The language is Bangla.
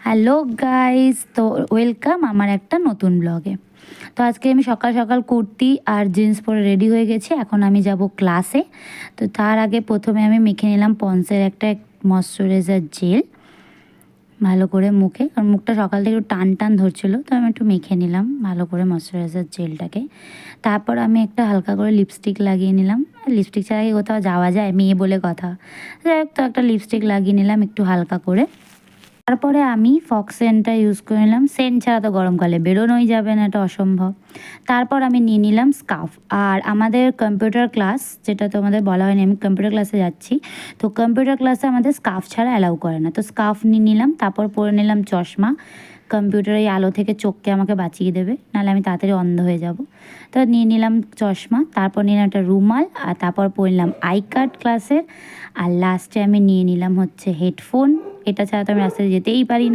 হ্যালো গাইস, তো ওয়েলকাম আমার একটা নতুন ব্লগে। তো আজকে আমি সকাল সকাল কুর্তি আর জিন্স পরে রেডি হয়ে গেছি। এখন আমি যাব ক্লাসে। তো তার আগে প্রথমে আমি মেখে নিলাম পন্সের একটা ময়শ্চারাইজার জেল ভালো করে মুখে, কারণ মুখটা সকাল থেকে একটু টান টান ধরছিলো, তো আমি একটু মেখে নিলাম ভালো করে ময়শ্চারাইজার জেলটাকে। তারপর আমি একটা হালকা করে লিপস্টিক লাগিয়ে নিলাম। লিপস্টিক ছাড়া কি কোথাও যাওয়া যায়, মেয়ে বলে কথা। যাই হোক, তো একটা লিপস্টিক লাগিয়ে নিলাম একটু হালকা করে। তারপরে আমি ফক্স সেন্টটা ইউজ করে নিলাম। সেন্ট ছাড়া তো গরমকালে বেরোনোই যাবে না, এটা অসম্ভব। তারপর আমি নিয়ে নিলাম স্কার্ফ। আর আমাদের কম্পিউটার ক্লাস, যেটা তোমাদের বলা হয়নি, আমি কম্পিউটার ক্লাসে যাচ্ছি। তো কম্পিউটার ক্লাসে আমাদের স্কার্ফ ছাড়া অ্যালাউ করে না, তো স্কার্ফ নিয়ে নিলাম। তারপর পরে নিলাম চশমা। কম্পিউটারের এই আলো থেকে চোখকে আমাকে বাঁচিয়ে দেবে, নাহলে আমি তাড়াতাড়ি অন্ধ হয়ে যাব। তো নিয়ে নিলাম চশমা, তারপর নিলাম একটা রুমাল, আর তারপর পরলাম আই কার্ড ক্লাসের। আর লাস্টে আমি নিয়ে নিলাম হচ্ছে হেডফোন। এটা ছাড়া তো আমি রাস্তায় যেতেই পারি না।